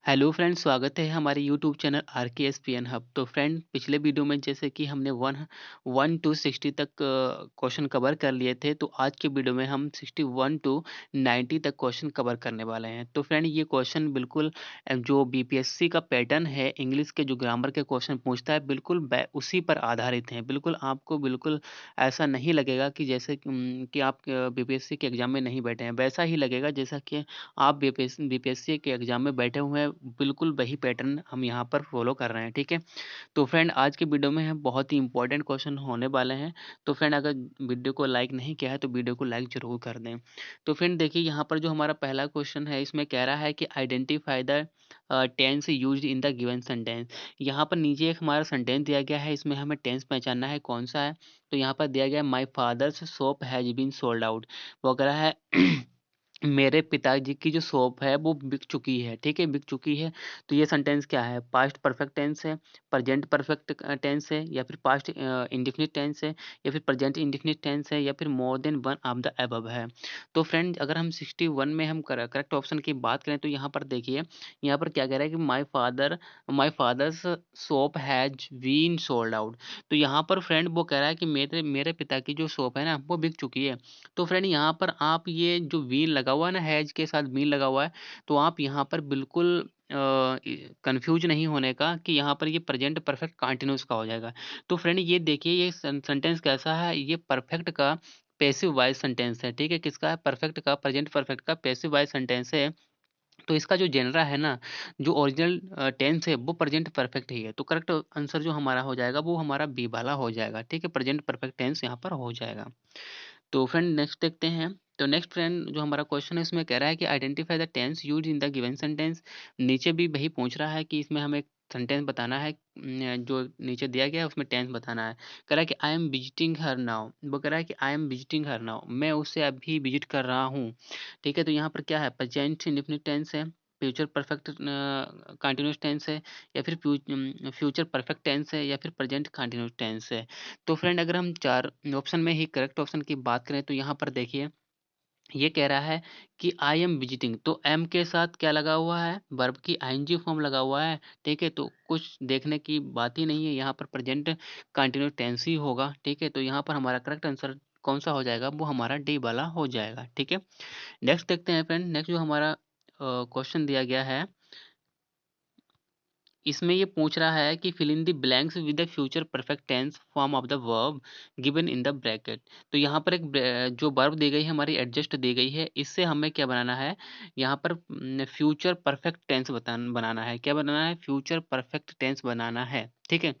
Hello friends, स्वागत है हमारे यूट्यूब चैनल आर के एस पी एन हब। तो फ्रेंड, पिछले वीडियो में जैसे कि हमने वन टू 60 तक क्वेश्चन कवर कर लिए थे, तो आज के वीडियो में हम 61 टू 90 तक क्वेश्चन कवर करने वाले हैं। तो फ्रेंड, ये क्वेश्चन बिल्कुल जो बीपीएससी का पैटर्न है, इंग्लिश के जो ग्रामर के क्वेश्चन पूछता है, बिल्कुल उसी पर आधारित हैं। बिल्कुल आपको बिल्कुल ऐसा नहीं लगेगा कि जैसे कि आप बीपीएससी के एग्जाम में नहीं बैठे हैं, वैसा ही लगेगा जैसा कि आप बीपीएससी के एग्जाम में बैठे हुए हैं। बिल्कुल वही पैटर्न हम यहाँ पर फॉलो कर रहे हैं, ठीक है। तो फ्रेंड, आज के वीडियो में हम बहुत ही इंपॉर्टेंट क्वेश्चन होने वाले हैं। तो फ्रेंड, अगर वीडियो को लाइक नहीं किया है तो वीडियो को लाइक जरूर कर दें। तो फ्रेंड देखिए, यहाँ पर जो हमारा पहला क्वेश्चन है, इसमें कह रहा है कि identify the tense used in the given sentence. यहाँ पर नीचे एक हमारा सेंटेंस दिया गया है, इसमें हमें टेंस पहचानना है कौन सा है। तो यहाँ पर दिया गया है, my father's shop has been sold out. वो कह रहा है मेरे पिताजी की जो शॉप है वो बिक चुकी है, ठीक है, बिक चुकी है। तो ये सेंटेंस क्या है? पास्ट परफेक्ट टेंस है, प्रेजेंट परफेक्ट टेंस है, या फिर पास्ट इंडेफिनिट टेंस है, या फिर प्रेजेंट इंडेफिनिट टेंस है, या फिर more than one of the above है। तो फ्रेंड, अगर हम 61 में हम करेक्ट ऑप्शन की बात करें तो यहाँ पर देखिए, यहाँ पर क्या कह रहा है कि my father's shop has been sold out. तो यहाँ पर फ्रेंड वो कह रहा है कि मेरे मेरे पिता की जो शॉप है ना, वो बिक चुकी है। तो फ्रेंड, यहाँ पर आप ये जो वीन लगा हुआ है ना, हैज के साथ वीन लगा हुआ है, तो आप यहाँ पर बिल्कुल कंफ्यूज नहीं होने का कि यहाँ पर ये प्रेजेंट परफेक्ट कंटिन्यूस का हो जाएगा। तो फ्रेंड, ये देखिए, ये सेंटेंस कैसा है? ये परफेक्ट का पैसिव वॉइस सेंटेंस है, ठीक है। किसका है? परफेक्ट का, प्रेजेंट परफेक्ट का पैसिव वॉइस सेंटेंस है। तो इसका जो जेनरा है ना, जो ओरिजिनल टेंस है, वो प्रेजेंट परफेक्ट ही है। तो करेक्ट आंसर जो हमारा हो जाएगा वो हमारा बी वाला हो जाएगा, ठीक है। प्रेजेंट परफेक्ट टेंस यहाँ पर हो जाएगा। तो फ्रेंड, नेक्स्ट देखते हैं। तो नेक्स्ट फ्रेंड, जो हमारा क्वेश्चन है इसमें कह रहा है कि identify the tense used in the given sentence. नीचे भी वही पूछ रहा है कि इसमें हमें सेंटेंस बताना है, जो नीचे दिया गया है उसमें टेंस बताना है। कह रहा है कि I am visiting her now. वो कह रहा है कि I am visiting her now, मैं उसे अभी विजिट कर रहा हूँ, ठीक है। तो यहाँ पर क्या है? प्रेजेंट इंडेफिनिट टेंस है, फ्यूचर परफेक्ट कंटिन्यूअस टेंस है, या फिर फ्यूचर परफेक्ट टेंस है, या फिर प्रेजेंट कंटिन्यूअस टेंस है। तो फ्रेंड, अगर हम चार ऑप्शन में ही करेक्ट ऑप्शन की बात करें तो यहाँ पर देखिए, ये कह रहा है कि आई एम विजिटिंग, तो एम के साथ क्या लगा हुआ है? वर्ब की आईएनजी फॉर्म लगा हुआ है, ठीक है। तो कुछ देखने की बात ही नहीं है, यहाँ पर प्रेजेंट कंटिन्यूअस टेंस ही होगा, ठीक है। तो यहाँ पर हमारा करेक्ट आंसर कौन सा हो जाएगा? वो हमारा डी वाला हो जाएगा, ठीक है। नेक्स्ट देखते हैं फ्रेंड। नेक्स्ट जो हमारा क्वेश्चन दिया गया है, इसमें ये पूछ रहा है कि fill in the blanks with the future perfect tense form of the verb given in the bracket. तो यहाँ पर एक जो वर्ब दी गई है हमारी, एडजस्ट दी गई है, इससे हमें क्या बनाना है? यहाँ पर फ्यूचर परफेक्ट टेंस बनाना है। क्या बनाना है? फ्यूचर परफेक्ट टेंस बनाना है, ठीक है।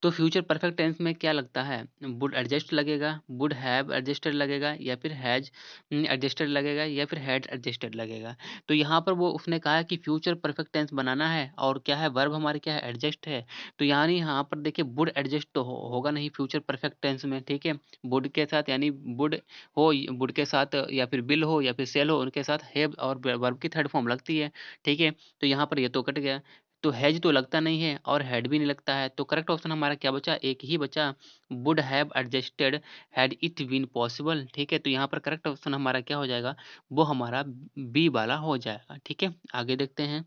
तो फ्यूचर परफेक्ट टेंस में क्या लगता है? वुड एडजस्ट लगेगा, वुड हैव एडजस्टेड लगेगा, या फिर हैज एडजस्टेड लगेगा, या फिर हैड एडजस्टेड लगेगा। तो यहाँ पर वो उसने कहा है कि फ्यूचर परफेक्ट टेंस बनाना है, और क्या है? वर्ब हमारी क्या है? एडजस्ट है। तो यानी यहाँ पर देखिए, वुड एडजस्ट तो होगा नहीं फ्यूचर परफेक्ट टेंस में, ठीक है। वुड के साथ यानी वुड हो, वुड के साथ या फिर विल हो या फिर सेल हो, उनके साथ हैव और वर्ब की थर्ड फॉर्म लगती है, ठीक है। तो यहाँ पर ये तो कट गया। तो हैज तो लगता नहीं है और हैड भी नहीं लगता है। तो करेक्ट ऑप्शन हमारा क्या बचा? एक ही बचा, would have adjusted had it been possible, ठीक है। तो यहाँ पर करेक्ट ऑप्शन हमारा क्या हो जाएगा? वो हमारा बी वाला हो जाएगा, ठीक है। आगे देखते हैं।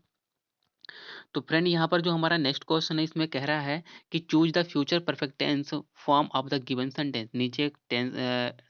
तो फ्रेंड, यहाँ पर जो हमारा नेक्स्ट क्वेश्चन है, इसमें कह रहा है कि choose the future perfect tense form of the given sentence. नीचे एक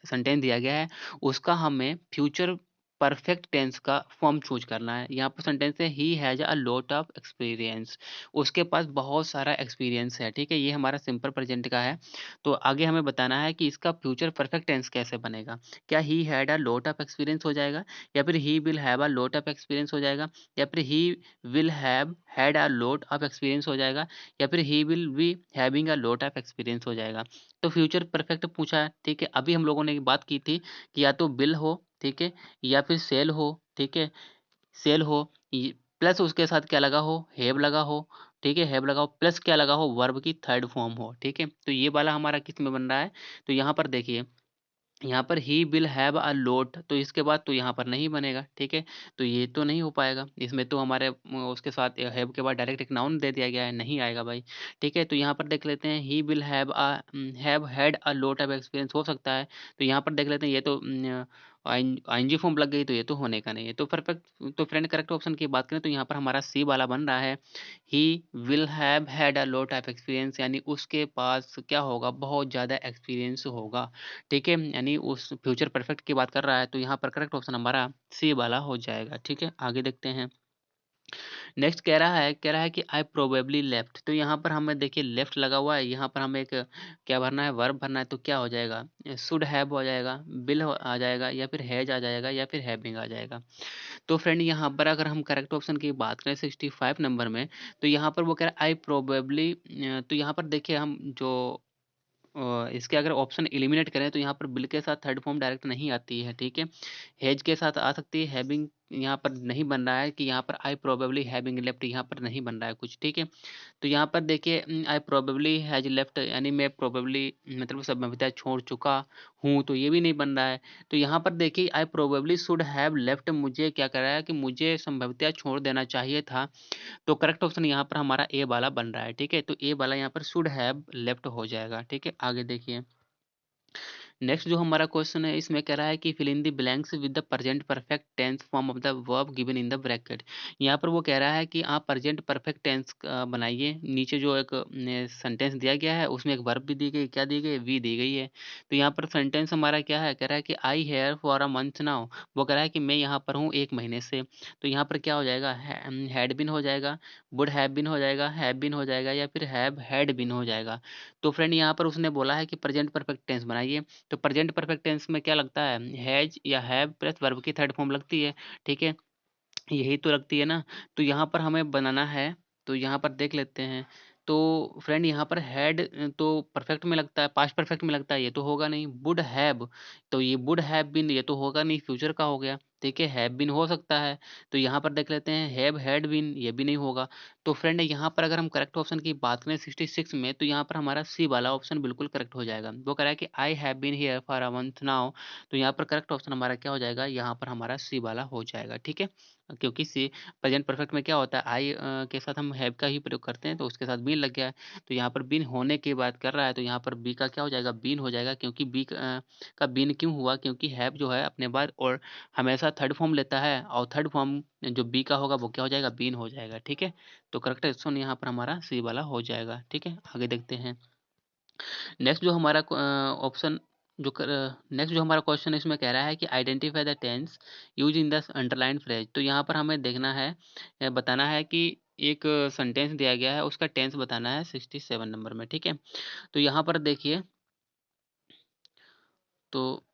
सेंटेंस दिया गया है, उसका हमें फ्यूचर परफेक्ट टेंस का फॉर्म चूज करना है। यहाँ पर सेंटेंस है, he has a lot of experience. उसके पास बहुत सारा एक्सपीरियंस है, ठीक है। ये हमारा सिंपल प्रेजेंट का है। तो आगे हमें बताना है कि इसका फ्यूचर परफेक्ट टेंस कैसे बनेगा। क्या he had a lot of experience हो जाएगा, या फिर he will have a lot of experience हो जाएगा, या फिर he will have had a lot of experience हो जाएगा, या फिर he will be having a lot of experience हो जाएगा। तो फ्यूचर परफेक्ट पूछा है, ठीक है। अभी हम लोगों ने बात की थी कि या तो विल हो, ठीक है, या फिर सेल हो, ठीक है, सेल हो, प्लस उसके साथ क्या लगा हो? हैव लगा हो, ठीक है, हैव लगा हो, प्लस क्या लगा हो? वर्ब की थर्ड फॉर्म हो, ठीक है। तो ये वाला हमारा किस में बन रहा है? तो यहाँ पर देखिए, यहाँ पर ही विल हैव अ लोट, तो इसके बाद तो यहाँ पर नहीं बनेगा, ठीक है। तो ये तो नहीं हो पाएगा, इसमें तो हमारे उसके साथ हैव के बाद डायरेक्ट एक नाउन दे दिया गया है, नहीं आएगा भाई, ठीक है। तो यहाँ पर देख लेते हैं, he will have had a lot of experience हो सकता है। तो यहाँ पर देख लेते हैं, ये तो आईएनजी फॉर्म लग गई तो ये तो होने का नहीं है। तो फ्रेंड करेक्ट ऑप्शन की बात करें तो यहाँ पर हमारा सी वाला बन रहा है। He will have had a lot of experience, यानी उसके पास क्या होगा, बहुत ज़्यादा एक्सपीरियंस होगा। ठीक है, यानी उस फ्यूचर परफेक्ट की बात कर रहा है, तो यहाँ पर करेक्ट ऑप्शन हमारा सी वाला हो जाएगा। ठीक है, आगे देखते हैं। नेक्स्ट कह रहा है कि आई प्रोबेबली लेफ्ट। तो यहाँ पर हमें देखिए लेफ्ट लगा हुआ है, यहाँ पर हमें एक क्या भरना है, वर्ब भरना है। तो क्या हो जाएगा, शुड हैव हो जाएगा, बिल आ जाएगा, या फिर हैज आ जाएगा, या फिर हैविंग आ जाएगा। तो फ्रेंड यहाँ पर अगर हम करेक्ट ऑप्शन की बात करें 65 नंबर में, तो यहाँ पर वो कह रहा है आई प्रोबेबली। तो यहाँ पर देखिए हम जो इसके अगर ऑप्शन एलिमिनेट करें तो यहाँ पर बिल के साथ थर्ड फॉर्म डायरेक्ट नहीं आती है। ठीक है, हैज के साथ आ सकती है, हैविंग यहाँ पर नहीं बन रहा है कि यहाँ पर आई प्रोबेबली हैविंग लेफ्ट यहाँ पर नहीं बन रहा है कुछ। ठीक है, तो यहाँ पर देखिए आई प्रोबेबली हैज लेफ्ट, यानी मैं प्रोबेबली मतलब संभवतः छोड़ चुका हूँ, तो ये भी नहीं बन रहा है। तो यहाँ पर देखिए I probably should have left, मुझे क्या कर रहा है कि मुझे संभवतः छोड़ देना चाहिए था। तो करेक्ट ऑप्शन यहाँ पर हमारा ए वाला बन रहा है। ठीक है, तो ए वाला यहाँ पर शुड हैव लेफ्ट हो जाएगा। ठीक है, आगे देखिए। नेक्स्ट जो हमारा क्वेश्चन है इसमें कह रहा है कि fill in the blanks with the present perfect tense form of the verb given in the bracket. यहाँ पर वो कह रहा है कि आप प्रेजेंट परफेक्ट टेंस बनाइए। नीचे जो एक सेंटेंस दिया गया है उसमें एक वर्ब भी दी गई, क्या दी गई, वी दी गई है। तो यहाँ पर सेंटेंस हमारा क्या है, कह रहा है कि I here for a month now. वो कह रहा है कि मैं यहाँ पर हूँ 1 महीने से। तो यहाँ पर क्या हो जाएगा, हैड बिन हो जाएगा, वुड हैव बिन हो जाएगा, हैव बिन हो जाएगा, या फिर हैव हैड बिन हो जाएगा। तो फ्रेंड यहाँ पर उसने बोला है कि प्रेजेंट परफेक्ट टेंस बनाइए। तो प्रेजेंट परफेक्ट टेंस में क्या लगता है, हैज या हैव प्लस वर्ब की थर्ड फॉर्म लगती है। ठीक है, यही तो लगती है ना। तो यहाँ पर हमें बनाना है, तो यहाँ पर देख लेते हैं। तो फ्रेंड यहाँ पर हैड तो परफेक्ट में लगता है, पास्ट परफेक्ट में लगता है, ये तो होगा नहीं। वुड हैव, तो ये वुड हैव बीन, ये तो होगा नहीं, फ्यूचर का हो गया। ठीक है, हैव बीन हो सकता है। तो यहाँ पर देख लेते हैं, हैव हैड बीन, ये भी नहीं होगा। तो फ्रेंड यहाँ पर अगर हम करेक्ट ऑप्शन की बात करें 66 में, तो यहाँ पर हमारा सी वाला ऑप्शन बिल्कुल करेक्ट हो जाएगा। वो कह रहा है कि I have been here for a month now. तो यहाँ पर करेक्ट ऑप्शन हमारा क्या हो जाएगा, यहाँ पर हमारा सी वाला हो जाएगा। ठीक है, क्योंकि सी प्रेजेंट परफेक्ट में क्या होता है, आई के साथ हम हैव का ही प्रयोग करते हैं, तो उसके साथ बीन लग गया है। तो यहाँ पर बीन होने की बात कर रहा है, तो यहाँ पर बी का क्या हो जाएगा, बीन हो जाएगा। क्योंकि बी का बीन क्यों हुआ, क्योंकि हैव जो है अपने बाद और हमेशा थर्ड फॉर्म लेता है, और थर्ड फॉर्म जो बी का होगा वो क्या हो जाएगा, बीन हो जाएगा। ठीक है, तो करेक्ट ऑप्शन यहाँ पर हमारा सी वाला हो जाएगा। ठीक है, आगे देखते हैं। नेक्स्ट जो हमारा ऑप्शन जो नेक्स्ट जो हमारा क्वेश्चन इसमें कह रहा है कि identify the tense use in the underline phrase. तो यहाँ पर हमें देखना है, बताना है कि एक सेंटेंस दिया गया है, उसका टेंस बताना है 67 नंबर में। ठीक है, तो यहाँ पर देखिए, तो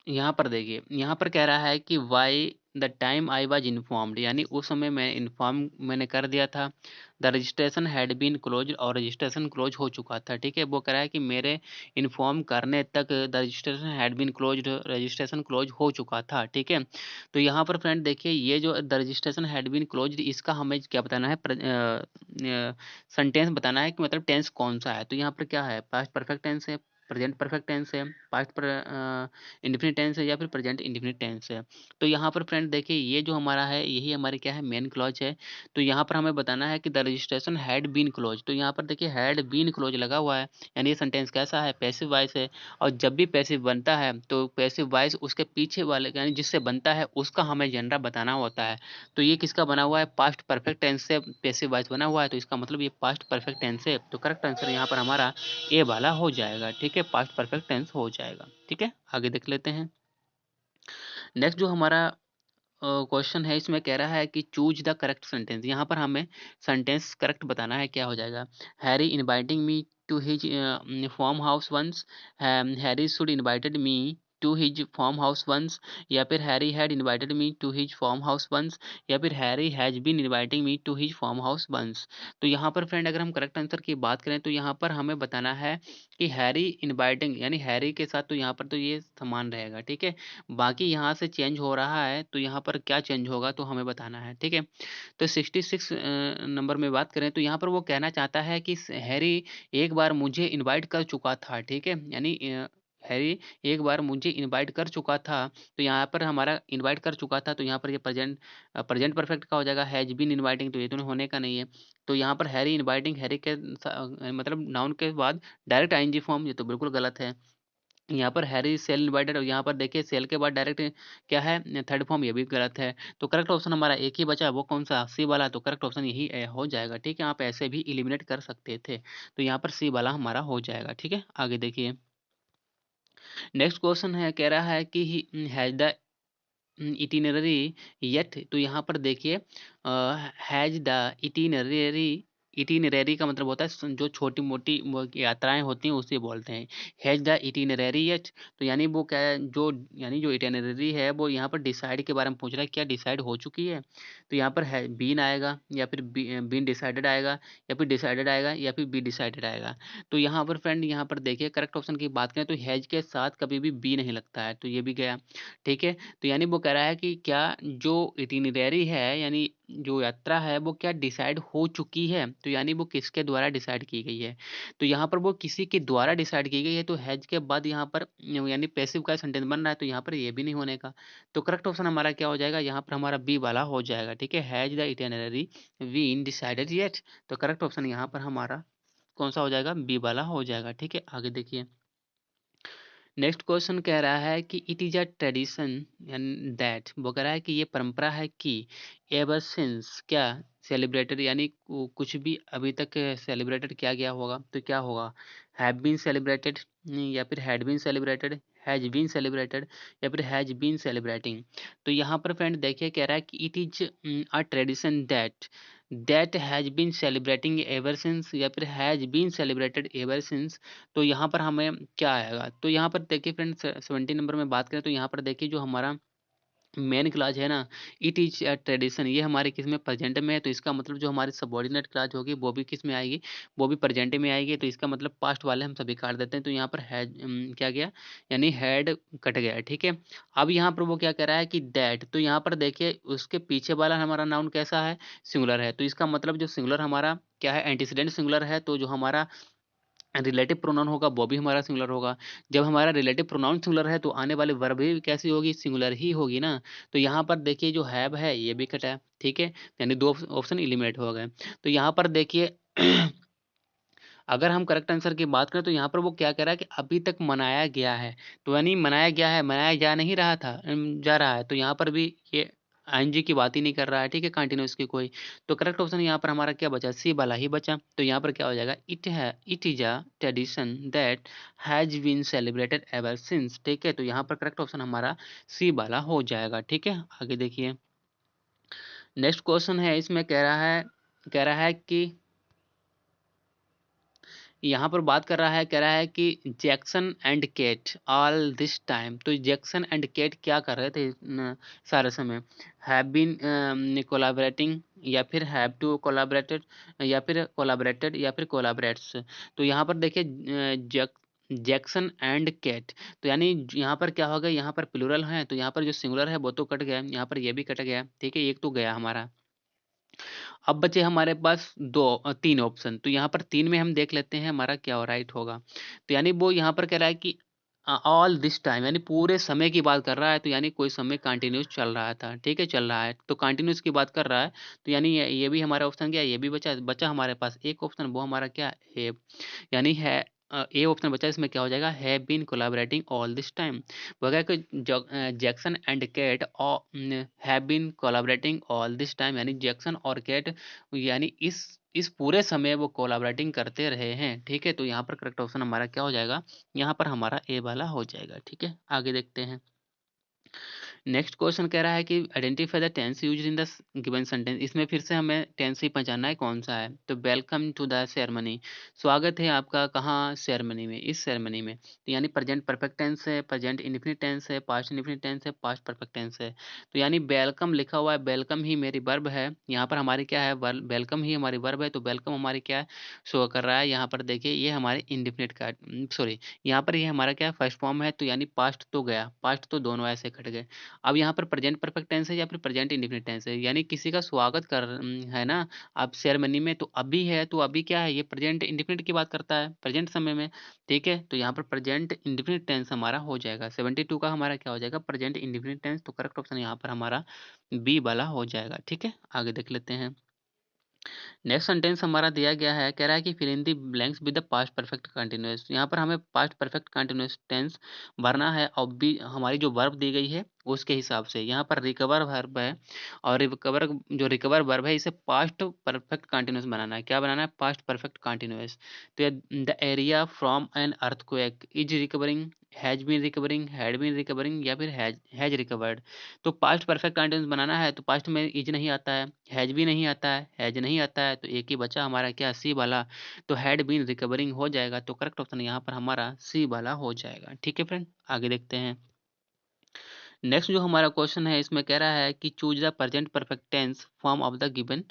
यहाँ पर कह रहा है कि by the time I was informed, यानी उस समय मैंने कर दिया था। The registration had been close, और रजिस्ट्रेशन क्लोज हो चुका था। ठीक है, वो कह रहा है कि मेरे इन्फॉर्म करने तक the registration had been close, registration close हो चुका था। ठीक है, तो यहाँ पर फ्रेंड देखिए, ये जो the registration had been close, इसका हमें क्या बताना है, सेंटेंस बताना है कि मतलब टेंस कौन सा है। तो यहाँ पर क्या है, पास्ट परफेक्ट टेंस है, प्रेजेंट परफेक्ट टेंस है, पास्ट पर इंडेफिनिट टेंस है, या फिर प्रेजेंट इंडेफिनिट टेंस है। तो यहाँ पर फ्रेंड देखिए, ये जो हमारा है यही हमारी क्या है, मेन क्लॉज है। तो यहाँ पर हमें बताना है कि the registration had been close. तो यहाँ पर देखिए हैड बीन क्लोज लगा हुआ है, यानी ये सेंटेंस कैसा है, पैसिव वॉइस है। और जब भी पैसिव बनता है तो पैसिव वॉइस उसके पीछे वाले यानी जिससे बनता है उसका हमें जेंडर बताना होता है। तो ये किसका बना हुआ है, पास्ट परफेक्ट टेंस से पैसिव वॉइस बना हुआ है, तो इसका मतलब ये पास्ट परफेक्ट टेंस है। तो करेक्ट आंसर यहाँ पर हमारा ए वाला हो जाएगा। ठीक है, पास्ट परफेक्ट टेंस हो जाएगा। ठीक है, आगे देख लेते हैं। नेक्स्ट जो हमारा क्वेश्चन है इसमें कह रहा है कि चूज द करेक्ट सेंटेंस। यहाँ पर हमें सेंटेंस करेक्ट बताना है, क्या हो जाएगा, Harry inviting me to his farm house once, Harry should invited me to his farm house once, या फिर Harry had invited me to his farm house once, या फिर Harry has been inviting me to his farm house once. तो यहाँ पर friend अगर हम correct answer की बात करें तो यहाँ पर हमें बताना है कि हैरी इनवाइटिंग, यानी हैरी के साथ तो यहाँ पर तो ये समान रहेगा। ठीक है, बाकी यहाँ से चेंज हो रहा है, तो यहाँ पर क्या चेंज होगा तो हमें बताना है। ठीक है, तो 66 नंबर में बात करें तो यहाँ पर वो कहना चाहता है कि हैरी एक बार मुझे इनवाइट कर चुका था। ठीक है, यानी हैरी एक बार मुझे इनवाइट कर चुका था। तो यहाँ पर हमारा इनवाइट कर चुका था, तो यहाँ पर ये प्रेजेंट परफेक्ट का हो जाएगा, हैज बीन इनवाइटिंग, तो ये तो होने का नहीं है। तो यहाँ पर हैरी इनवाइटिंग, हैरी के मतलब नाउन के बाद डायरेक्ट आईएनजी फॉर्म, ये तो बिल्कुल गलत है। यहाँ पर हैरी सेल इनवाइटेड और यहाँ पर देखिए सेल के बाद डायरेक्ट क्या है थर्ड फॉर्म, ये भी गलत है। तो करेक्ट ऑप्शन हमारा एक ही बचा, वो कौन सा? सी वाला। तो करेक्ट ऑप्शन यही हो जाएगा। ठीक है, आप ऐसे भी एलिमिनेट कर सकते थे, तो यहाँ पर सी वाला हमारा हो जाएगा। ठीक है, आगे देखिए। नेक्स्ट क्वेश्चन है, कह रहा है कि हैज द इटिनरी येट। तो यहाँ पर देखिए हैज द इटिनरी, इटिनरी का मतलब होता है जो छोटी मोटी यात्राएं होती हैं उसे बोलते हैं। हैज द इटिनरी येट, तो यानी वो क्या है, जो यानी जो इटिनरी है वो यहाँ पर डिसाइड के बारे में पूछ रहा है, क्या डिसाइड हो चुकी है? तो यहाँ पर है बीन आएगा, या फिर बीन डिसाइडेड आएगा, या फिर डिसाइडेड आएगा, या फिर बी डिसाइडेड आएगा। तो यहाँ पर फ्रेंड यहाँ पर देखिए करेक्ट ऑप्शन की बात करें तो हैज के साथ कभी भी बी नहीं लगता है, तो ये भी गया। ठीक है, तो यानी वो कह रहा है कि क्या जो इटिनरी है, यानी जो यात्रा है वो क्या डिसाइड हो चुकी है? तो यानी वो किसके द्वारा डिसाइड की गई है? तो यहाँ पर वो किसी के द्वारा डिसाइड की गई है, तो हैज के बाद यहाँ पर यानी पैसिव का सेंटेंस बन रहा है, तो यहाँ पर ये भी नहीं होने का। तो करेक्ट ऑप्शन हमारा क्या हो जाएगा? यहाँ पर हमारा बी वाला हो जाएगा। ठीक है, has the itinerary been decided yet. तो करेक्ट ऑप्शन यहाँ पर हमारा कौन सा हो जाएगा? बी वाला हो जाएगा। ठीक है, आगे देखिए। नेक्स्ट क्वेश्चन कह रहा है कि it is a tradition and that, वो कह रहा है कि ये परंपरा है कि एवर सिंस क्या सेलिब्रेटेड, यानी कुछ भी अभी तक सेलिब्रेटेड किया गया होगा, तो क्या होगा? हैव बीन सेलिब्रेटेड, या फिर had been celebrated, has been celebrated, या फिर हैज बीन सेलिब्रेटिंग। तो यहाँ पर फ्रेंड देखिए कह रहा है कि it is a tradition that has been celebrating ever since, या फिर has been celebrated ever since. तो यहाँ पर हमें क्या आएगा? तो यहाँ पर देखिए फ्रेंड 70 नंबर में बात करें तो यहाँ पर देखिए जो हमारा मेन क्लॉज है ना, इट इज अ ट्रेडिशन, ये हमारे किस में? प्रेजेंट में है। तो इसका मतलब जो हमारी सबऑर्डिनेट क्लॉज होगी वो भी किस में आएगी? वो भी प्रेजेंट में आएगी। तो इसका मतलब पास्ट वाले हम सभी काट देते हैं, तो यहाँ पर हैड क्या गया? यानी हैड कट गया। ठीक है, अब यहाँ पर वो क्या कह रहा है कि दैट। तो यहाँ पर देखिए उसके पीछे वाला हमारा नाउन कैसा है? सिंगुलर है। तो इसका मतलब जो सिंगुलर हमारा क्या है? एंटीसीडेंट सिंगुलर है, तो जो हमारा रिलेटिव प्रोनाउन होगा वो भी हमारा सिंगुलर होगा। जब हमारा रिलेटिव प्रोनाउन सिंगुलर है तो आने वाली वर्ब भी कैसी होगी? सिंगुलर ही होगी ना। तो यहाँ पर देखिए जो हैव है ये भी कटा है। ठीक है, यानी दो ऑप्शन एलिमिनेट हो गए। तो यहाँ पर देखिए अगर हम करेक्ट आंसर की बात करें तो यहाँ पर वो क्या कह रहा है कि अभी तक मनाया गया है। तो यानी मनाया गया है, मनाया जा नहीं रहा था, जा रहा है। तो यहाँ पर भी ये आईएनजी की बात ही नहीं कर रहा है। ठीक है, कंटिन्यूस की कोई। तो करेक्ट ऑप्शन यहाँ पर हमारा क्या बचा? सी वाला ही बचा। तो यहाँ पर क्या हो जाएगा? It is a tradition that has been celebrated ever since. ठीक है, तो यहाँ पर करेक्ट ऑप्शन हमारा सी वाला हो जाएगा। ठीक है, आगे देखिए। नेक्स्ट क्वेश्चन है, इसमें कह रहा है कि यहाँ पर बात कर रहा है, कह रहा है कि Jackson and Kate all this time. तो जैक्सन एंड केट क्या कर रहे थे सारे समय? हैव बीन कोलाबरेटिंग, या फिर हैव टू कोलाबरेटेड, या फिर कोलाबरेटेड, या फिर कोलाबरेट्स। तो यहाँ पर देखिए जैक्सन एंड केट, तो यानी यहाँ पर क्या होगा? यहाँ पर प्लूरल है, तो यहाँ पर जो सिंगुलर है वो तो कट गया, यहाँ पर ये भी कट गया। ठीक है, एक तो गया हमारा। अब बचे हमारे पास तीन ऑप्शन। तो यहाँ पर तीन में हम देख लेते हैं हमारा क्या राइट होगा। तो यानी वो यहाँ पर कह रहा है कि ऑल दिस टाइम, यानी पूरे समय की बात कर रहा है। तो यानी कोई समय कंटिन्यूस चल रहा था। ठीक है, चल रहा है तो कंटिन्यूस की बात कर रहा है। तो यानी ये भी हमारा ऑप्शन क्या है? ये भी बचा बचा हमारे पास एक ऑप्शन, वो हमारा क्या है? यानी है ए ऑप्शन बचा, इसमें क्या हो जाएगा? Have been collaborating all this time. वगैरह कि Jackson and Kate have been collaborating all this time, यानी जैक्सन और केट यानी इस पूरे समय वो कोलैबोरेटिंग करते रहे हैं। ठीक है, तो यहाँ पर करेक्ट ऑप्शन हमारा क्या हो जाएगा? यहाँ पर हमारा ए वाला हो जाएगा। ठीक है, आगे देखते हैं। नेक्स्ट क्वेश्चन कह रहा है कि identify the tense used in the given sentence. इसमें फिर से हमें टेंस ही पहचानना है कौन सा है। तो वेलकम टू द सेरेमनी, स्वागत है आपका कहाँ? सेरेमनी में, इस सेरेमनी में। तो यानी प्रेजेंट परफेक्ट टेंस है, प्रेजेंट इंडेफिनिट टेंस है, पास्ट इंडेफिनिट टेंस है, पास्ट परफेक्ट टेंस है। तो यानी वेलकम लिखा हुआ है, वेलकम ही मेरी वर्ब है। यहाँ पर हमारी क्या है? वेलकम ही हमारी वर्ब है, तो वेलकम हमारी क्या है? शो कर रहा है। यहाँ पर देखिए ये हमारे इंडेफिनिट का, सॉरी, यहाँ पर ये हमारा क्या है? फर्स्ट फॉर्म है। तो यानी पास्ट तो गया, पास्ट तो दोनों ऐसे कट गए। अब यहाँ पर प्रेजेंट परफेक्ट टेंस है या फिर प्रेजेंट इंडेफिनिट टेंस है, यानी किसी का स्वागत कर है ना आप सेरेमनी में, तो अभी है, तो अभी क्या है? ये प्रेजेंट इंडेफिनिट की बात करता है, प्रेजेंट समय में। ठीक है, तो यहाँ पर प्रेजेंट इंडेफिनिट टेंस हमारा हो जाएगा। 72 का हमारा क्या हो जाएगा? Present indefinite tense. तो करेक्ट ऑप्शन यहाँ पर हमारा बी वाला हो जाएगा। ठीक है, आगे देख लेते हैं। नेक्स्ट सेंटेंस हमारा दिया गया है, कह रहा है कि fill in the blanks with the past perfect continuous. यहाँ पर हमें पास्ट परफेक्ट कंटीन्यूअस टेंस भरना है और बी हमारी जो वर्ब दी गई है उसके हिसाब से। यहाँ पर रिकवर वर्ब है और रिकवर वर्ब है इसे पास्ट परफेक्ट कंटीन्यूअस बनाना है। क्या बनाना है? Past perfect continuous. तो the area from an earthquake is recovering, has been recovering, had been recovering या फिर हैज रिकवर्ड। तो पास्ट परफेक्ट कंटीन्यूअस बनाना है तो पास्ट में इज नहीं आता है, हैज भी नहीं आता है, हैज नहीं आता है, तो एक ही बचा हमारा क्या? सी वाला। तो हैड बीन रिकवरिंग हो जाएगा, तो करेक्ट ऑप्शन यहाँ पर हमारा सी वाला हो जाएगा। ठीक है फ्रेंड, आगे देखते हैं। नेक्स्ट जो हमारा क्वेश्चन है इसमें कह रहा है कि choose the present perfect tense form of the given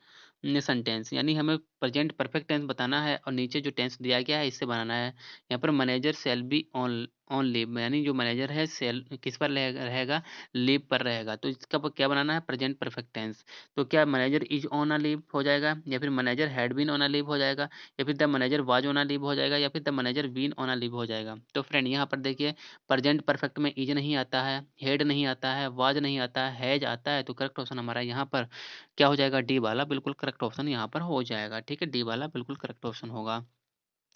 sentence. यानी हमें प्रेजेंट परफेक्ट टेंस बताना है और नीचे जो टेंस दिया गया है इससे बनाना है। यहाँ पर manager shall be on on leave, यानी जो मैनेजर है सेल किस पर रहेगा? लीव पर रहेगा। तो इसका क्या बनाना है? Present perfect tense. तो क्या manager is on a leave हो जाएगा, या फिर manager had been on a leave हो जाएगा, या फिर the manager was on a leave हो जाएगा, या फिर the manager been on a leave हो जाएगा। तो फ्रेंड यहाँ पर देखिए प्रेजेंट परफेक्ट में इज नहीं आता है, हेड नहीं आता है, वाज नहीं आता है, हैज आता है। तो करेक्ट ऑप्शन हमारा यहाँ पर क्या हो जाएगा? डी वाला बिल्कुल करेक्ट ऑप्शन यहाँ पर हो जाएगा। ठीक है, डी वाला बिल्कुल करेक्ट ऑप्शन होगा।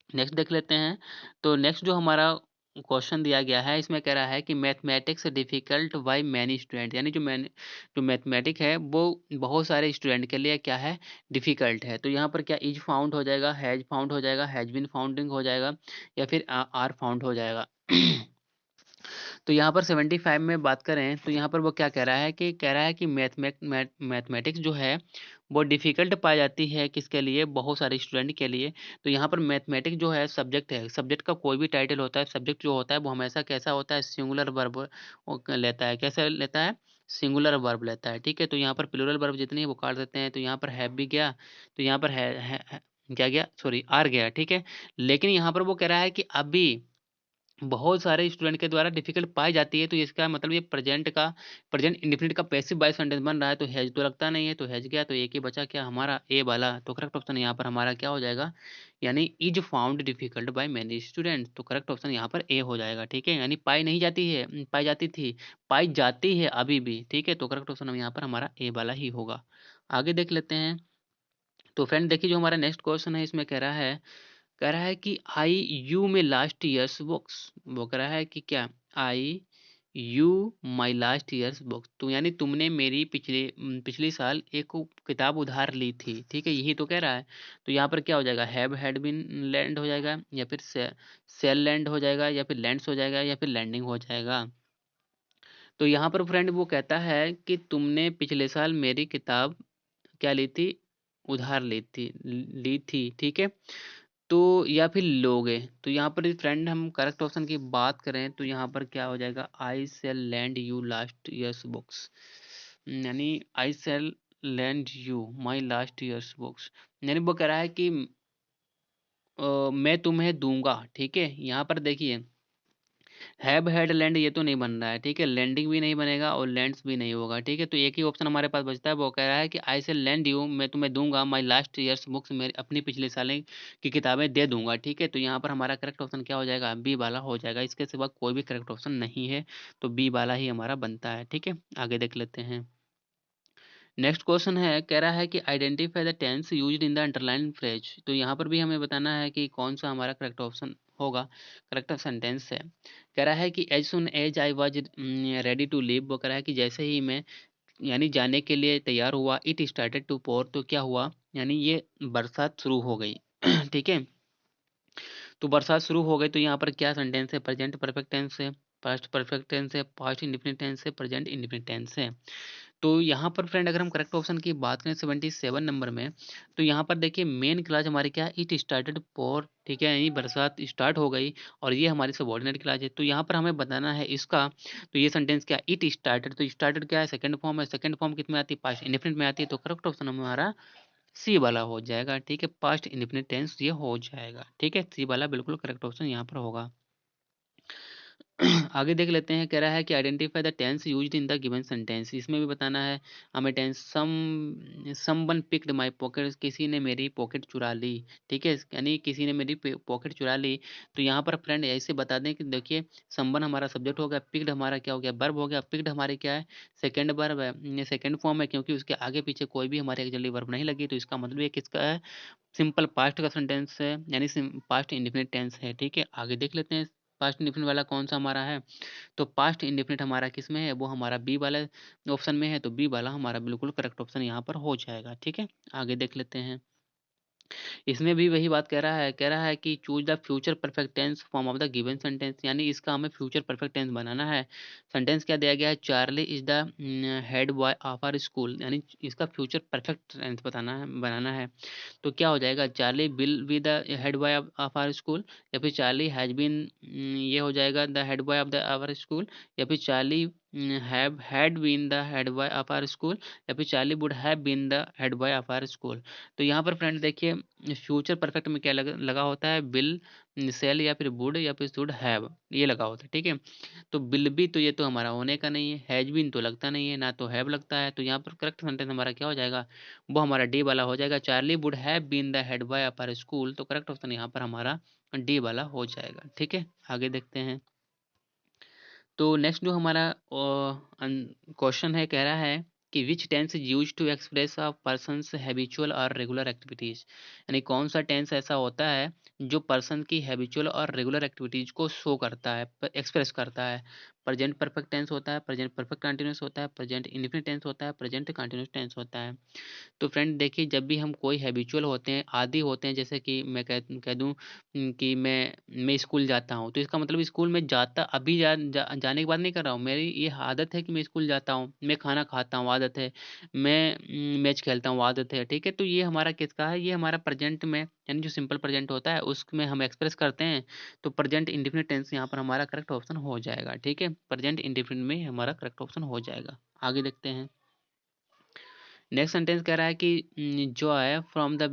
नेक्स्ट देख लेते हैं। तो नेक्स्ट जो हमारा क्वेश्चन दिया गया है इसमें कह रहा है कि mathematics difficult by many student. यानी जो मैथमेटिक है वो बहुत सारे स्टूडेंट के लिए क्या है? डिफिकल्ट है। तो यहाँ पर क्या इज फाउंड हो जाएगा, हैज फाउंड हो जाएगा, हैज बीन फाउंडिंग हो जाएगा, या फिर आर फाउंड हो जाएगा। तो यहाँ पर 75 में बात करें तो यहाँ पर वो क्या कह रहा है कि मैथमेटिक्स जो है वो डिफ़िकल्ट पाई जाती है किसके लिए? बहुत सारे स्टूडेंट के लिए। तो यहाँ पर मैथमेटिक्स जो है सब्जेक्ट है, सब्जेक्ट का कोई भी टाइटल होता है, सब्जेक्ट जो होता है वो हमेशा कैसा होता है? सिंगुलर वर्ब लेता है। कैसे लेता है? सिंगुलर वर्ब लेता है। ठीक है, तो यहाँ पर प्लूरल वर्ब जितनी है वो काट देते हैं। तो यहाँ पर हैव भी गया, तो यहाँ पर है क्या गया? सॉरी, आर गया। ठीक है, लेकिन यहाँ पर वो कह रहा है कि अभी बहुत सारे स्टूडेंट के द्वारा डिफिकल्ट पाई जाती है। तो इसका मतलब ये प्रेजेंट इंडेफिनिट का पैसिव वॉइस सेंटेंस बन रहा है। तो हैज तो लगता नहीं है, तो हैज गया, तो एक ही बचा क्या हमारा? ए वाला। तो करेक्ट ऑप्शन यहाँ पर हमारा क्या हो जाएगा? यानी is found difficult by many student. तो करेक्ट ऑप्शन यहाँ पर ए हो जाएगा। ठीक है, यानी पाई नहीं जाती है, पाई जाती थी, पाई जाती है अभी भी। ठीक है, तो करेक्ट ऑप्शन यहाँ पर हमारा ए वाला ही होगा। आगे देख लेते हैं। तो फ्रेंड देखिए जो हमारा नेक्स्ट क्वेश्चन है इसमें कह रहा है कि आई यू में लास्ट ईयर्स बुक्स। वो कह रहा है कि क्या? I you my last years books. तो यानी तुमने मेरी पिछली साल एक किताब उधार ली थी। ठीक है, यही तो कह रहा है। तो यहाँ पर क्या हो जाएगा? हैव हैड बीन लैंड हो जाएगा, या फिर सेल लैंड हो जाएगा, या फिर लैंड्स हो जाएगा, या फिर लैंडिंग हो जाएगा। तो यहाँ पर फ्रेंड वो कहता है कि तुमने पिछले साल मेरी किताब क्या ली थी? उधार ली थी। ठीक है, तो या फिर लोगे। तो यहाँ पर फ्रेंड हम करेक्ट ऑप्शन की बात करें तो यहाँ पर क्या हो जाएगा? I shall lend you last years books. यानी I shall lend you my last years books. यानी वो कह रहा है कि मैं तुम्हें दूंगा। ठीक है, यहाँ पर देखिए हैव हैड लैंड ये तो नहीं बन रहा है। ठीक है, लैंडिंग भी नहीं बनेगा और लैंड्स भी नहीं होगा। ठीक है, तो एक ही ऑप्शन हमारे पास बचता है, वो कह रहा है कि आई से लैंड यू, मैं तुम्हें दूंगा माई लास्ट ईयर्स बुक्स, मेरी अपनी पिछले साल की किताबें दे दूंगा। ठीक है, तो यहाँ पर हमारा करेक्ट ऑप्शन क्या हो जाएगा? बी वाला हो जाएगा। इसके सिवा कोई भी करेक्ट ऑप्शन नहीं है, तो बी वाला ही हमारा बनता है। ठीक है, आगे देख लेते हैं। नेक्स्ट क्वेश्चन है, कह रहा है कि identify the tense used in the underline phrase. तो यहाँ पर भी हमें बताना है कि कौन सा हमारा करेक्ट ऑप्शन होगा, करेक्ट सेंटेंस है। कह रहा है कि as soon as I was ready to leave. वो कह रहा है कि जैसे ही मैं यानी जाने के लिए तैयार हुआ, इट स्टार्टेड टू पोर। तो क्या हुआ? यानी ये बरसात शुरू हो गई। ठीक है, तो बरसात शुरू हो गई। तो यहाँ पर क्या सेंटेंस है? प्रेजेंट परफेक्ट टेंस है, पास्ट परफेक्ट टेंस है, पास्ट इंडिफिनिट टेंस है, प्रेजेंट इंडिफिनिट टेंस है। तो यहाँ पर फ्रेंड अगर हम करेक्ट ऑप्शन की बात करें 77 नंबर में, तो यहाँ पर देखिए मेन क्लास हमारी क्या है? इट स्टार्टेड पोर। ठीक है, यानी बरसात स्टार्ट हो गई, और ये हमारी सबॉर्डिनेट क्लास है। तो यहाँ पर हमें बताना है इसका। तो ये सेंटेंस क्या? It started. तो स्टार्टेड क्या है? सेकंड फॉर्म है। सेकंड फॉर्म कितने में आती है? पास्ट इंडेफिनिट में आती है। तो करेक्ट ऑप्शन हमारा सी वाला हो जाएगा। ठीक है, पास्ट इंडेफिनिट टेंस ये हो जाएगा। ठीक है, सी वाला बिल्कुल करेक्ट ऑप्शन यहाँ पर होगा। आगे देख लेते हैं, कह रहा है कि identify the tense used in the given sentence. इसमें भी बताना है हमें tense. Someone picked my pocket, किसी ने मेरी पॉकेट चुरा ली। ठीक है, यानी किसी ने मेरी पॉकेट चुरा ली। तो यहाँ पर फ्रेंड ऐसे बता दें कि देखिए, समवन हमारा सब्जेक्ट हो गया, पिक्ड हमारा क्या हो गया, वर्ब हो गया। पिक्ड हमारी क्या है, सेकंड वर्ब है, सेकंड फॉर्म है, क्योंकि उसके आगे पीछे कोई भी हमारे एक्चुअली वर्ब नहीं लगी। तो इसका मतलब ये किसका है, सिंपल पास्ट का सेंटेंस है, यानी पास्ट इंडेफिनिट टेंस है। ठीक है, आगे देख लेते हैं पास्ट इंडेफिनिट वाला कौन सा हमारा है। तो पास्ट इंडेफिनिट हमारा किस में है, वो हमारा बी वाला ऑप्शन में है। तो बी वाला हमारा बिल्कुल करेक्ट ऑप्शन यहाँ पर हो जाएगा। ठीक है, आगे देख लेते हैं। इसमें भी वही बात कह रहा है कि choose the future perfect tense form of the given sentence, यानी इसका हमें फ्यूचर परफेक्ट टेंस बनाना है। सेंटेंस क्या दिया गया है, Charlie is the head boy of our school, यानी इसका फ्यूचर परफेक्ट टेंस बनाना है। तो क्या हो जाएगा, Charlie will be the head boy of our school, या फिर चार्ली हैज बीन, ये हो जाएगा the head boy of the our school, या फिर Charlie have had been the head boy of our school, या फिर Charlie would have been the head boy of our school. तो यहाँ पर फ्रेंड देखिए, फ्यूचर परफेक्ट में क्या लगा होता है, विल, सेल, या फिर वुड, या फिर शुड हैव, ये लगा होता है। ठीक है, तो विल बी तो ये तो हमारा होने का नहीं है, हैज बीन तो लगता नहीं है, ना तो हैव लगता है। तो यहाँ पर करेक्ट सेंटेंस हमारा क्या हो जाएगा, वो हमारा डी वाला हो जाएगा। Charlie would have been the head boy of our school, तो करेक्ट ऑप्शन यहाँ पर हमारा डी वाला हो जाएगा। ठीक है, आगे देखते हैं। तो नेक्स्ट जो हमारा क्वेश्चन है, कह रहा है कि which tense is use to express a person's habitual और रेगुलर एक्टिविटीज, यानी कौन सा टेंस ऐसा होता है जो पर्सन की हैबिचुअल और रेगुलर एक्टिविटीज को शो करता है, एक्सप्रेस करता है। प्रेजेंट परफेक्ट टेंस होता है, प्रेजेंट परफेक्ट कंटिन्यूस होता है, प्रेजेंट इंडेफिनिट टेंस होता है, प्रेजेंट कंटिन्यूस टेंस होता है। तो फ्रेंड देखिए, जब भी हम कोई हैबिचुअल होते हैं, आदी होते हैं, जैसे कि मैं कह दूं कि मैं स्कूल जाता हूँ, तो इसका मतलब स्कूल में जाता अभी जाने की बात नहीं कर रहा हूँ, मेरी ये आदत है कि मैं स्कूल जाता हूँ, मैं खाना खाता हूँ, आदत है, मैं मैच खेलता हूँ, आदत है। ठीक है, तो ये हमारा किसका है, ये हमारा प्रेजेंट में, यानी जो सिंपल प्रेजेंट होता है उसमें हम एक्सप्रेस करते हैं। तो प्रेजेंट इंडेफिनिट टेंस यहाँ पर हमारा करेक्ट ऑप्शन हो जाएगा। ठीक है, प्रेजेंट इंडेफिनिट में हमारा करेक्ट ऑप्शन हो जाएगा। आगे देखते हैं। नेक्स्ट सेंटेंस कह रहा है कि Joy from the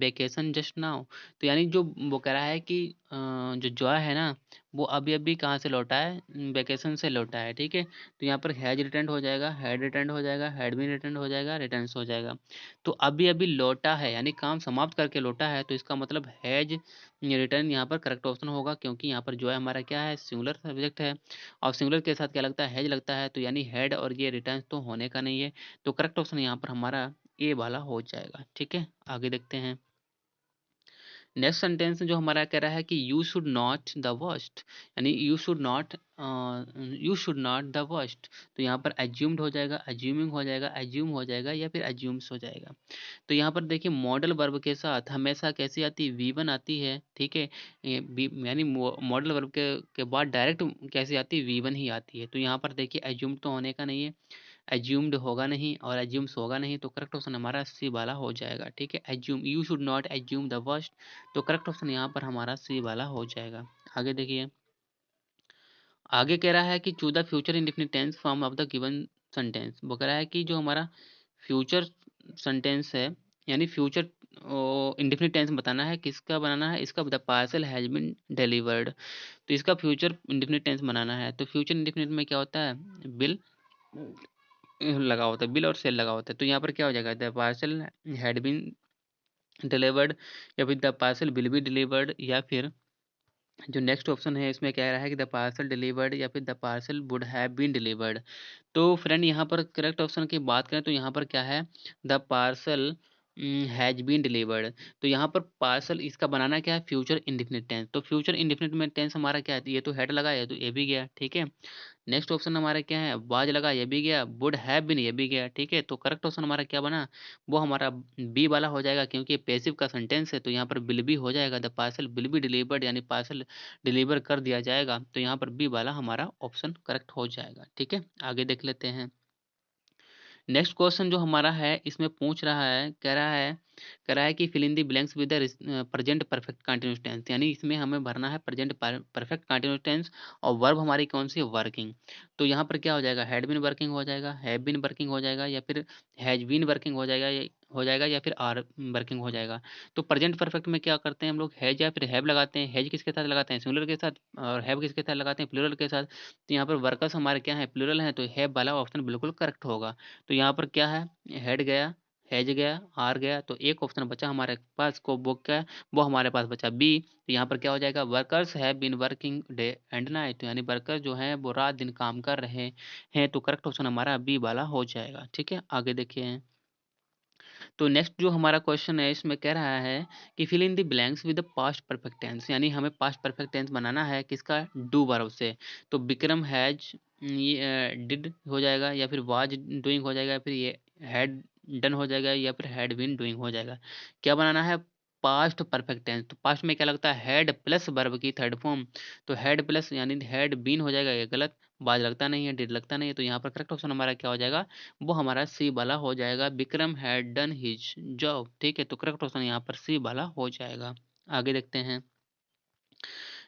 vacation just now. तो यानी जो वो कह रहा है कि जो जॉय है ना, वो अभी अभी कहाँ से लौटा है, वेकेशन से लौटा है। ठीक है, तो यहाँ पर हैज रिटर्न हो जाएगा, हैड रिटर्न हो जाएगा, हैड बीन रिटर्न हो जाएगा, रिटर्न्स हो जाएगा। तो अभी अभी लौटा है, यानी काम समाप्त करके लौटा है, तो इसका मतलब हैज रिटर्न यहाँ पर करेक्ट ऑप्शन होगा, क्योंकि यहाँ पर जॉय हमारा क्या है, सिंगुलर सब्जेक्ट है, और सिंगुलर के साथ क्या लगता है, हैज लगता है। तो यानी हैड और ये रिटर्न तो होने का नहीं है। तो करेक्ट ऑप्शन यहाँ पर हमारा ए वाला हो जाएगा। ठीक है, आगे देखते हैं। नेक्स्ट सेंटेंस जो हमारा कह रहा है कि you should not the worst, यानी you should not the worst. तो यहाँ पर एज्यूम्ड हो जाएगा, एज्यूमिंग हो जाएगा, एज्यूम हो जाएगा, या फिर एज्यूम्स हो जाएगा। तो यहाँ पर देखिए, मॉडल वर्ब के साथ हमेशा कैसी आती है, वी वन आती है। ठीक है, यानी मॉडल वर्ब के बाद डायरेक्ट कैसी आती है, वी वन ही आती है। तो यहाँ पर देखिए, एज्यूम्ड तो होने का नहीं है, एज्यूम्ड होगा नहीं, और एज्यूम्स होगा नहीं। तो करेक्ट ऑप्शन हमारा सी वाला हो जाएगा। ठीक है, assume, you should not assume the worst. तो करेक्ट ऑप्शन यहाँ पर हमारा सी वाला हो जाएगा। आगे देखिए, आगे कह रहा है कि choose the future indefinite tense form of the given sentence. वो कह रहा है कि जो हमारा फ्यूचर सेंटेंस है, यानी फ्यूचर इंडेफिनिट टेंस बताना है, किसका बनाना है, इसका the parcel has been delivered. तो इसका फ्यूचर इंडेफिनिट टेंस बनाना है। तो फ्यूचर इंडेफिनिट में क्या होता है, बिल लगा होता है, बिल और सेल लगा होता है। तो यहाँ पर क्या हो जाएगा, the parcel had been delivered, या फिर the parcel will be delivered, या फिर जो नेक्स्ट ऑप्शन है इसमें कह रहा है कि द पार्सल डिलीवर्ड, या फिर the parcel would have been delivered. तो फ्रेंड यहाँ पर करेक्ट ऑप्शन की बात करें तो यहाँ पर क्या है, the parcel has been delivered. तो यहाँ पर पार्सल इसका बनाना क्या है, फ्यूचर इंडेफिनिट टेंस। तो फ्यूचर इंडेफिनिट में टेंस हमारा क्या है, ये तो हेड लगा है, तो ये भी गया। ठीक है, नेक्स्ट ऑप्शन हमारा क्या है, वाज लगा, ये भी गया, वुड हैव बीन, ये भी गया। ठीक है, तो करेक्ट ऑप्शन हमारा क्या बना, वो हमारा बी वाला हो जाएगा, क्योंकि पैसिव का सेंटेंस है। तो यहाँ पर विल बी हो जाएगा, the parcel will be delivered, यानी पार्सल डिलीवर कर दिया जाएगा। तो यहाँ पर बी वाला हमारा ऑप्शन करेक्ट हो जाएगा। ठीक है, आगे देख लेते हैं। नेक्स्ट क्वेश्चन जो हमारा है इसमें पूछ रहा है, कह रहा है कि fill in the blanks with the present perfect continuous tense, यानी इसमें हमें भरना है प्रेजेंट परफेक्ट कंटिन्यूअस टेंस, और वर्ब हमारी कौन सी है, वर्किंग। तो यहाँ पर क्या हो जाएगा, हैड बीन वर्किंग हो जाएगा, हैव बीन वर्किंग हो जाएगा, या फिर हैज बीन वर्किंग हो जाएगा, हो जाएगा या फिर आर वर्किंग हो जाएगा। तो प्रेजेंट परफेक्ट में क्या करते हैं हम लोग, हैज या फिर हैव लगाते हैं। हैज किसके साथ लगाते हैं, सिंगुलर के साथ, और हैव किसके साथ लगाते हैं, प्लूरल के साथ। तो यहाँ पर वर्कर्स हमारे क्या है, प्लूरल है, तो हैव वाला ऑप्शन बिल्कुल करेक्ट होगा। तो यहाँ पर क्या है, हेड गया, हैज गया, आर गया, तो एक ऑप्शन बचा हमारे पास को वो क्या है, वो हमारे पास बचा बी। तो यहाँ पर क्या हो जाएगा, workers have been working day and night, यानी वर्कर जो है वो रात दिन काम कर रहे हैं। तो करेक्ट ऑप्शन हमारा बी वाला हो जाएगा। ठीक है, आगे देखिए। तो नेक्स्ट जो हमारा क्वेश्चन है इसमें कह रहा है कि fill in the blanks with the past perfect tense, यानी हमें पास्ट परफेक्ट टेंस बनाना है किसका, डू वर्ब से। तो विक्रम हैज डिड हो जाएगा, या फिर वाज डूइंग हो जाएगा, या फिर ये हैड डन हो जाएगा, या फिर हैड बीन डूइंग हो जाएगा। क्या बनाना है, पास्ट परफेक्ट टेंस। तो पास्ट में क्या लगता है, हैड प्लस वर्ब की थर्ड फॉर्म। तो हैड प्लस यानी हैड बीन हो जाएगा, ये गलत। बाज लगता नहीं है, डिड लगता नहीं है, तो यहाँ पर करेक्ट ऑप्शन हमारा क्या हो जाएगा, वो हमारा सी वाला हो जाएगा, Vikram had done his job. ठीक है, तो करेक्ट ऑप्शन यहाँ पर सी वाला हो जाएगा। आगे देखते हैं।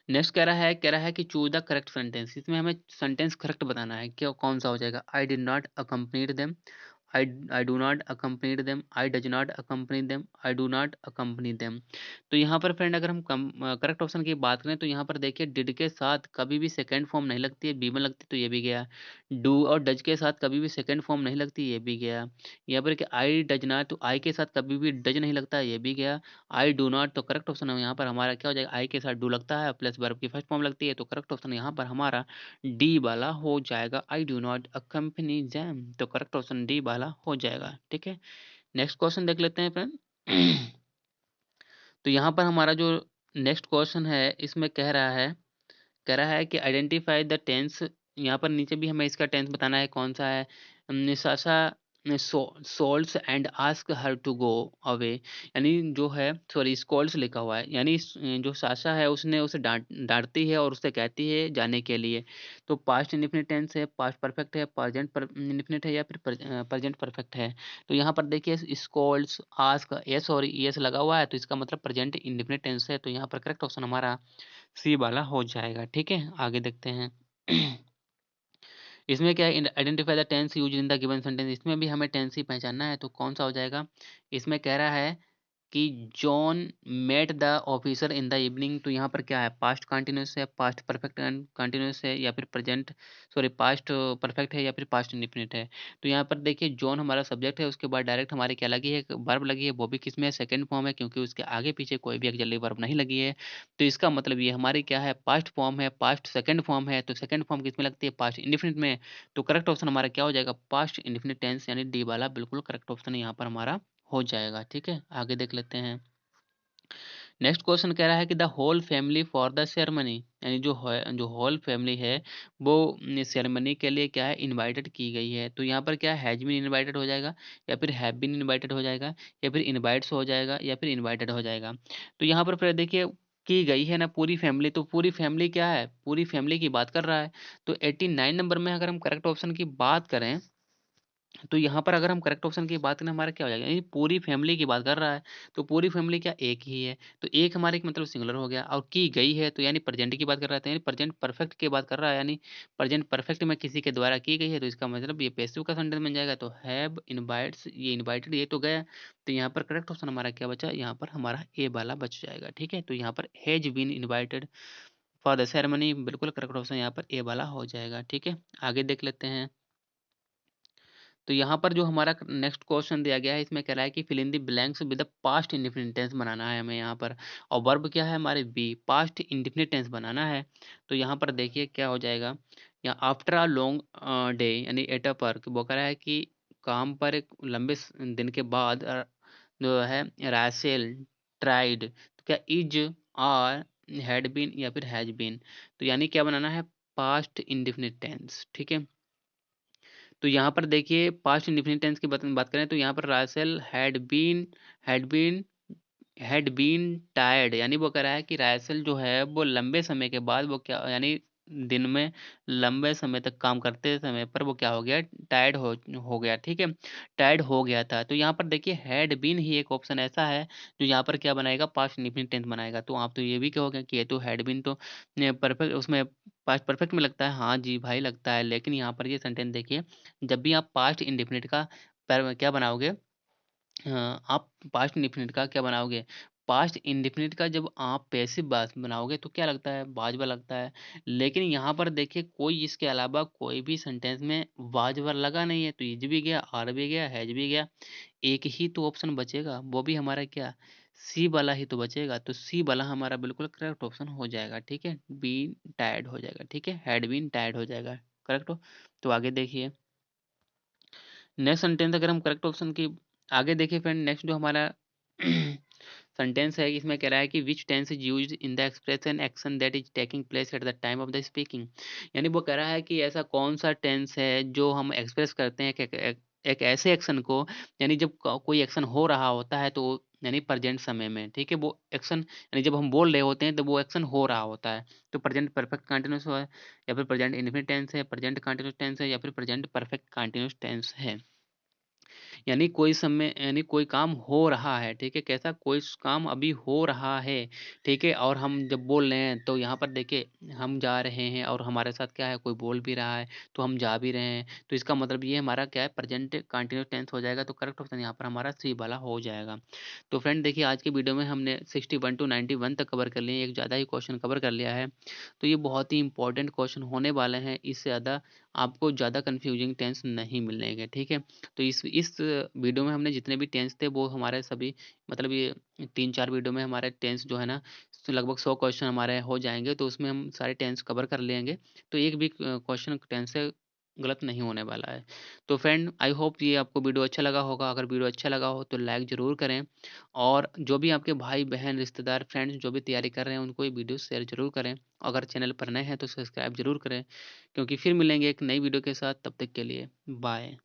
नेक्स्ट कह रहा है कि चूज द करेक्ट सेंटेंस। इसमें हमें सेंटेंस करेक्ट बताना है, क्या कौन सा हो जाएगा, I did not accompanied them, I do not accompany them, I does not accompany them, I do not accompany them। तो यहाँ पर फ्रेंड अगर हम करेक्ट ऑप्शन की बात करें तो यहाँ पर देखिए डिड के साथ कभी भी सेकंड फॉर्म नहीं लगती है, बी में लगती है, तो ये भी गया। डू और डज के साथ कभी भी सेकंड फॉर्म नहीं लगती, ये भी गया। यहाँ पर कि आई डज नॉट, तो आई के साथ कभी भी डज नहीं लगता, ये भी गया। आई डू नॉट, तो करेक्ट ऑप्शन है यहाँ पर हमारा क्या हो जाएगा, आई के साथ डू लगता है प्लस वर्ब की फर्स्ट फॉर्म लगती है, तो करेक्ट ऑप्शन यहाँ पर हमारा डी वाला हो जाएगा, I do not accompany jam. तो करेक्ट ऑप्शन डी वाला हो जाएगा। ठीक है, नेक्स्ट क्वेश्चन देख लेते हैं फ्रेंड। तो यहाँ पर हमारा जो नेक्स्ट क्वेश्चन है इसमें कह रहा है कि आइडेंटिफाई द टेंस। यहाँ पर नीचे भी हमें इसका टेंस बताना है कौन सा है। Sasha scolds and ask her to go away, यानी जो है सॉरी स्कॉल्स लिखा हुआ है, यानी जो साशा है उसने उसे डांटती है और उससे कहती है जाने के लिए। तो पास्ट इंडिफिनिट टेंस है, पास्ट परफेक्ट है, प्रेजेंट इंडिफिनिट है, या फिर प्रेजेंट परफेक्ट है। तो यहाँ पर देखिए स्कॉल्स आस्क एस और एस लगा हुआ है, तो इसका मतलब प्रेजेंट इंडिफिनिट टेंस है। तो यहाँ पर करेक्ट ऑप्शन हमारा सी वाला हो जाएगा। ठीक है, आगे देखते हैं। इसमें क्या है, identify the tense use in the given sentence. इसमें भी हमें टेंस ही पहचानना है, तो कौन सा हो जाएगा। इसमें कह रहा है कि John met the officer in the evening. तो यहाँ पर क्या है, पास्ट कंटिन्यूस है, पास्ट परफेक्ट कंटिन्यूस है, या फिर प्रेजेंट सॉरी पास्ट परफेक्ट है, या फिर पास्ट इंडिफिनिट है। तो यहाँ पर देखिए जॉन हमारा सब्जेक्ट है, उसके बाद डायरेक्ट हमारे क्या लगी है, वर्ब लगी है, वो भी किसमें है, सेकंड फॉर्म है, क्योंकि उसके आगे पीछे कोई भी ऑक्सिलरी वर्ब नहीं लगी है। तो इसका मतलब ये हमारी क्या है, पास्ट फॉर्म है, पास्ट सेकंड फॉर्म है, तो सेकंड फॉर्म किसमें लगती है, पास्ट इंडिफिनिट में। तो करेक्ट ऑप्शन हमारा क्या हो जाएगा, पास्ट इंडिफिनिट टेंस, यानी डी वाला बिल्कुल करेक्ट ऑप्शन यहाँ पर हमारा हो जाएगा। ठीक है, आगे देख लेते हैं। नेक्स्ट क्वेश्चन कह रहा है कि the whole family for the ceremony, यानी जो होल फैमिली है वो सेरेमनी के लिए क्या है, इनवाइटेड की गई है। तो यहाँ पर क्या हैज बीन इनवाइटेड हो जाएगा, या फिर हैव बीन इनवाइटेड हो जाएगा, या फिर इनवाइट्स हो जाएगा, या फिर इनवाइटेड हो जाएगा। तो यहाँ पर फिर देखिए की गई है ना पूरी फैमिली, तो पूरी फैमिली क्या है, पूरी फैमिली की बात कर रहा है। तो 89 नंबर में अगर हम करेक्ट ऑप्शन की बात करें, तो यहाँ पर अगर हम करेक्ट ऑप्शन की बात करें हमारा क्या हो जाएगा, यानी पूरी फैमिली की बात कर रहा है। तो पूरी फैमिली क्या एक ही है, तो एक हमारे मतलब सिंगुलर हो गया, और की गई है तो यानी प्रेजेंट की बात कर रहा है, यानी प्रेजेंट परफेक्ट की बात कर रहा है, यानी प्रेजेंट परफेक्ट में किसी के द्वारा की गई है, तो इसका मतलब ये पैसिव का सेंटेंस बन जाएगा। तो हैव इनवाइट्स, ये इनवाइटेड ये तो गया, तो यहाँ पर करेक्ट ऑप्शन हमारा क्या बचा, यहाँ पर हमारा ए वाला बच जाएगा। ठीक है, तो यहाँ पर has been invited for the ceremony, बिल्कुल करेक्ट ऑप्शन यहाँ पर ए वाला हो जाएगा। ठीक है, आगे देख लेते हैं। तो यहाँ पर जो हमारा नेक्स्ट क्वेश्चन दिया गया है इसमें कह रहा है कि fill in the blanks with the past indefinite tense बनाना है हमें यहाँ पर। और वर्ब क्या है हमारे बी, पास्ट इंडिफिनिट टेंस बनाना है। तो यहाँ पर देखिए क्या हो जाएगा, यहाँ आफ्टर अ लॉन्ग डे, यानी एट अ वर्क, वो कह रहा है कि काम पर एक लंबे दिन के बाद जो है रासेल ट्राइड, तो क्या इज आर हैड बीन या फिर हैज बीन। तो यानी क्या बनाना है, पास्ट इंडिफिनिट टेंस। ठीक है, तो यहाँ पर देखिए पास्ट इंडिफिनिट टेंस की बात करें तो यहाँ पर Russell had been had been tired, यानी वो कह रहा है कि राइसल जो है वो लंबे समय के बाद वो क्या, यानी दिन में लंबे समय तक काम करते समय पर वो क्या हो गया, टायर्ड हो गया। ठीक है, टायर्ड हो गया था। तो यहाँ पर देखिए हैड बीन ही एक ऑप्शन ऐसा है जो यहाँ पर क्या बनाएगा, पास्ट इंडिफिनिट टेंस बनाएगा। तो आप तो ये भी कहोगे कि ये तो हैड बीन तो परफेक्ट उसमें पास्ट परफेक्ट में लगता है, हाँ जी भाई लगता है, लेकिन यहाँ पर ये सेंटेंस देखिए, जब भी आप पास्ट इंडिफिनिट का क्या बनाओगे, आप पास्ट इंडेफिनिट का क्या बनाओगे? पास्ट इंडेफिनिट का जब आप पैसिव वॉइस बनाओगे तो क्या लगता है? वाजब लगता है। लेकिन यहाँ पर देखिए कोई इसके अलावा कोई भी सेंटेंस में वाजब लगा नहीं है, तो इज भी गया, आर भी गया, हैज भी गया। एक ही तो ऑप्शन बचेगा, वो भी हमारा क्या? सी वाला ही तो बचेगा। तो सी वाला हमारा बिल्कुल करेक्ट ऑप्शन हो जाएगा, ठीक है? बीन टायर्ड हो जाएगा, ठीक है? हैड बीन टायर्ड हो जाएगा, करेक्ट हो? तो आगे देखिए, नेक्स्ट सेंटेंस अगर हम करेक्ट ऑप्शन की आगे देखिए फ्रेंड, नेक्स्ट जो हमारा सेंटेंस है इसमें कह रहा है कि which tense is used in the expression action that is taking place at the time of the speaking. यानी वो कह रहा है कि ऐसा कौन सा टेंस है जो हम एक्सप्रेस करते हैं कि एक ऐसे एक्शन को, यानी जब कोई एक्शन हो रहा होता है तो यानी प्रेजेंट समय में, ठीक है? वो एक्शन यानी जब हम बोल रहे होते हैं तो वो एक्शन हो रहा होता है। तो प्रेजेंट परफेक्ट कंटिन्यूस है, या फिर प्रेजेंट इंडेफिनिट टेंस है, प्रेजेंट कंटिन्यूस टेंस है, या फिर प्रेजेंट परफेक्ट कंटिन्यूस टेंस है। यानी कोई समय यानी कोई काम हो रहा है, ठीक है? कैसा? कोई काम अभी हो रहा है, ठीक है? और हम जब बोल रहे हैं तो यहाँ पर देखिए हम जा रहे हैं और हमारे साथ क्या है, कोई बोल भी रहा है, तो हम जा भी रहे हैं। तो इसका मतलब ये हमारा क्या है, प्रेजेंट कंटिन्यूस टेंस हो जाएगा। तो करेक्ट ऑप्शन यहाँ पर हमारा सी वाला हो जाएगा। तो फ्रेंड देखिए आज की वीडियो में हमने 61 टू 91 तक कवर कर लिए, एक ज़्यादा ही क्वेश्चन कवर कर लिया है। तो ये बहुत ही इंपॉर्टेंट क्वेश्चन होने वाले हैं, इससे ज़्यादा आपको ज़्यादा कन्फ्यूजिंग टेंस नहीं मिलेंगे, ठीक है? तो इस वीडियो में हमने जितने भी टेंस थे वो हमारे सभी, मतलब ये 3-4 वीडियो में हमारे टेंस जो है ना, लगभग 100 क्वेश्चन हमारे हो जाएँगे, तो उसमें हम सारे टेंस कवर कर लेंगे। तो एक भी क्वेश्चन टेंस से गलत नहीं होने वाला है। तो फ्रेंड आई होप ये आपको वीडियो अच्छा लगा होगा। अगर वीडियो अच्छा लगा हो तो लाइक ज़रूर करें, और जो भी आपके भाई-बहन, रिश्तेदार, फ्रेंड्स जो भी तैयारी कर रहे हैं उनको ये वीडियो शेयर ज़रूर करें। अगर चैनल पर नए हैं तो सब्सक्राइब ज़रूर करें, क्योंकि फिर मिलेंगे एक नई वीडियो के साथ। तब तक के लिए बाय।